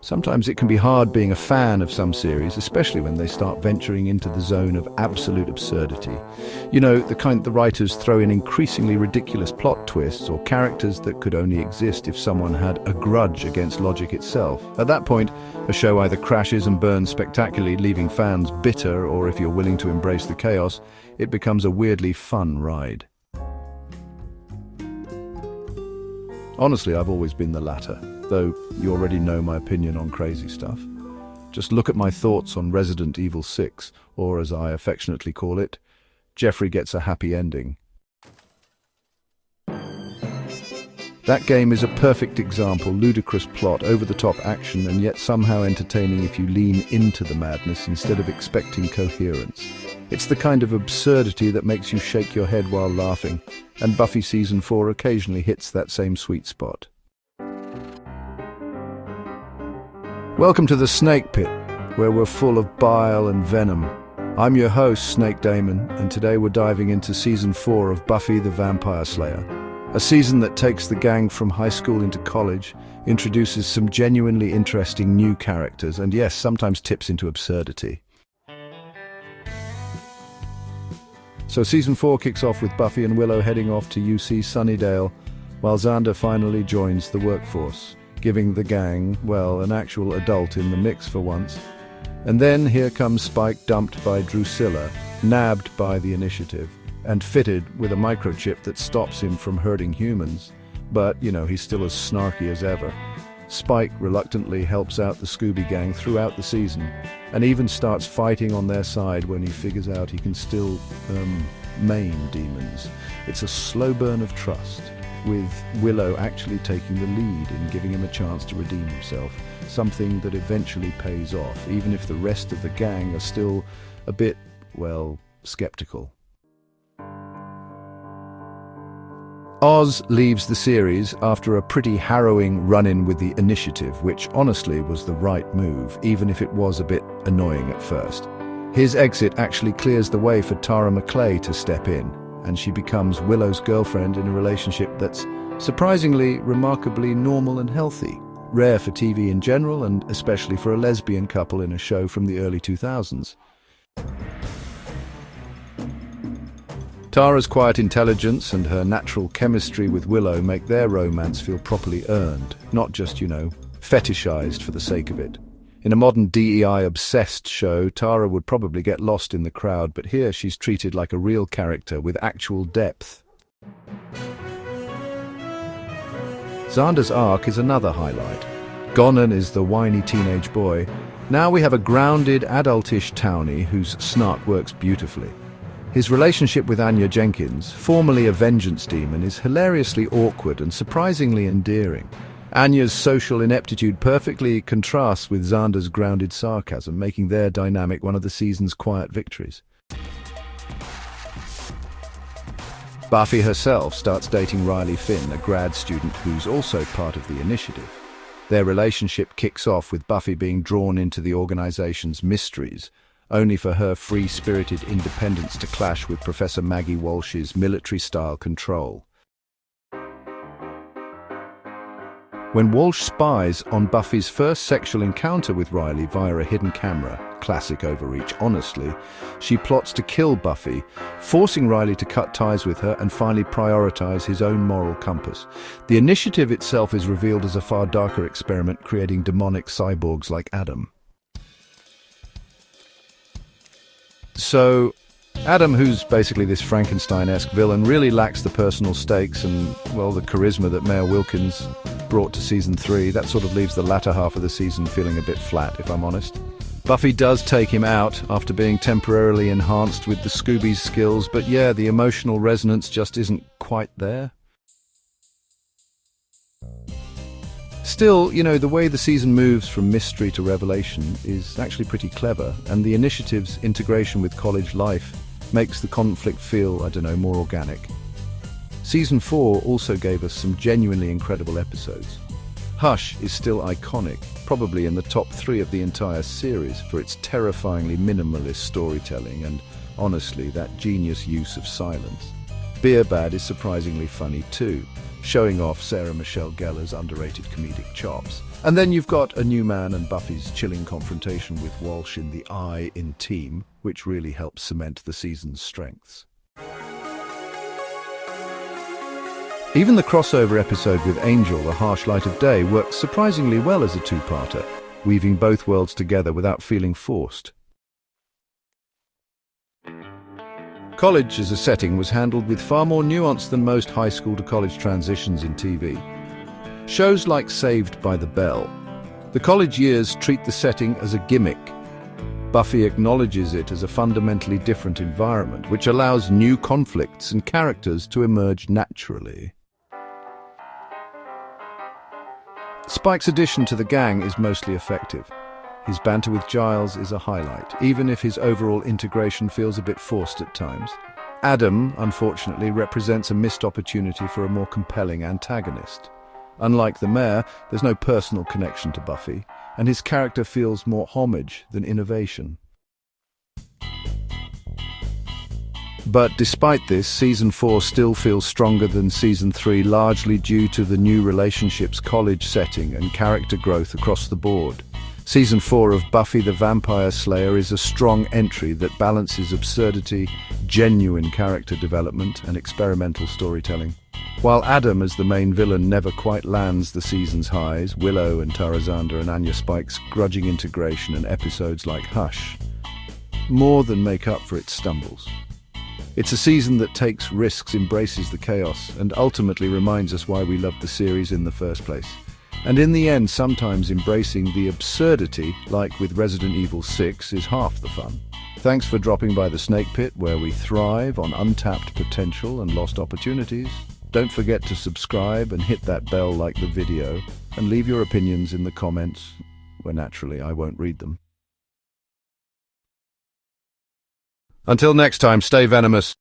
Sometimes it can be hard being a fan of some series, especially when they start venturing into the zone of absolute absurdity. You know, the kind the writers throw in increasingly ridiculous plot twists or characters that could only exist if someone had a grudge against logic itself. At that point, a show either crashes and burns spectacularly, leaving fans bitter, or if you're willing to embrace the chaos, it becomes a weirdly fun ride. Honestly, I've always been the latter, though you already know my opinion on crazy stuff. Just look at my thoughts on Resident Evil 6, or as I affectionately call it, Jeffrey gets a happy ending. That game is a perfect example, ludicrous plot, over-the-top action, and yet somehow entertaining if you lean into the madness instead of expecting coherence. It's the kind of absurdity that makes you shake your head while laughing, and Buffy Season 4 occasionally hits that same sweet spot. Welcome to the Snake Pit, where we're full of bile and venom. I'm your host, Snake Daemon, and today we're diving into Season 4 of Buffy the Vampire Slayer. A season that takes the gang from high school into college, introduces some genuinely interesting new characters, and yes, sometimes tips into absurdity. So Season 4 kicks off with Buffy and Willow heading off to UC Sunnydale, while Xander finally joins the workforce, giving the gang, well, an actual adult in the mix for once. And then here comes Spike, dumped by Drusilla, nabbed by the Initiative, and fitted with a microchip that stops him from hurting humans. But, you know, he's still as snarky as ever. Spike reluctantly helps out the Scooby Gang throughout the season, and even starts fighting on their side when he figures out he can still, maim demons. It's a slow burn of trust, with Willow actually taking the lead in giving him a chance to redeem himself, something that eventually pays off, even if the rest of the gang are still a bit, well, skeptical. Oz leaves the series after a pretty harrowing run-in with the Initiative, which honestly was the right move, even if it was a bit annoying at first. His exit actually clears the way for Tara McClay to step in, and she becomes Willow's girlfriend in a relationship that's surprisingly, remarkably normal and healthy, rare for TV in general, and especially for a lesbian couple in a show from the early 2000s. Tara's quiet intelligence and her natural chemistry with Willow make their romance feel properly earned, not just, fetishized for the sake of it. In a modern DEI-obsessed show, Tara would probably get lost in the crowd, but here she's treated like a real character with actual depth. Xander's arc is another highlight. Gonan is the whiny teenage boy. Now we have a grounded, adultish townie whose snark works beautifully. His relationship with Anya Jenkins, formerly a vengeance demon, is hilariously awkward and surprisingly endearing. Anya's social ineptitude perfectly contrasts with Xander's grounded sarcasm, making their dynamic one of the season's quiet victories. Buffy herself starts dating Riley Finn, a grad student who's also part of the Initiative. Their relationship kicks off with Buffy being drawn into the organization's mysteries, only for her free-spirited independence to clash with Professor Maggie Walsh's military-style control. When Walsh spies on Buffy's first sexual encounter with Riley via a hidden camera, classic overreach honestly, she plots to kill Buffy, forcing Riley to cut ties with her and finally prioritize his own moral compass. The Initiative itself is revealed as a far darker experiment, creating demonic cyborgs like Adam. So, Adam, who's basically this Frankenstein-esque villain, really lacks the personal stakes and, well, the charisma that Mayor Wilkins brought to Season 3. That sort of leaves the latter half of the season feeling a bit flat, if I'm honest. Buffy does take him out after being temporarily enhanced with the Scooby's skills, but yeah, the emotional resonance just isn't quite there. Still, the way the season moves from mystery to revelation is actually pretty clever, and the Initiative's integration with college life makes the conflict feel, more organic. Season 4 also gave us some genuinely incredible episodes. Hush is still iconic, probably in the top 3 of the entire series for its terrifyingly minimalist storytelling and, honestly, that genius use of silence. Beer Bad is surprisingly funny too. showing off Sarah Michelle Gellar's underrated comedic chops. And then you've got a new man and Buffy's chilling confrontation with Walsh in the I in Team, which really helps cement the season's strengths. Even the crossover episode with Angel, The Harsh Light of Day, works surprisingly well as a two-parter, weaving both worlds together without feeling forced. College as a setting was handled with far more nuance than most high school to college transitions in TV. Shows like Saved by the Bell. The college years treat the setting as a gimmick. Buffy acknowledges it as a fundamentally different environment, which allows new conflicts and characters to emerge naturally. Spike's addition to the gang is mostly effective. His banter with Giles is a highlight, even if his overall integration feels a bit forced at times. Adam, unfortunately, represents a missed opportunity for a more compelling antagonist. Unlike the mayor, there's no personal connection to Buffy, and his character feels more homage than innovation. But despite this, Season 4 still feels stronger than Season 3, largely due to the new relationships, college setting, and character growth across the board. Season 4 of Buffy the Vampire Slayer is a strong entry that balances absurdity, genuine character development, and experimental storytelling. While Adam as the main villain never quite lands the season's highs, Willow and Xander and Anya Spike's grudging integration and episodes like Hush more than make up for its stumbles. It's a season that takes risks, embraces the chaos, and ultimately reminds us why we loved the series in the first place. And in the end, sometimes embracing the absurdity, like with Resident Evil 6, is half the fun. Thanks for dropping by the Snake Pit, where we thrive on untapped potential and lost opportunities. Don't forget to subscribe and hit that bell like the video, and leave your opinions in the comments, where naturally I won't read them. Until next time, stay venomous.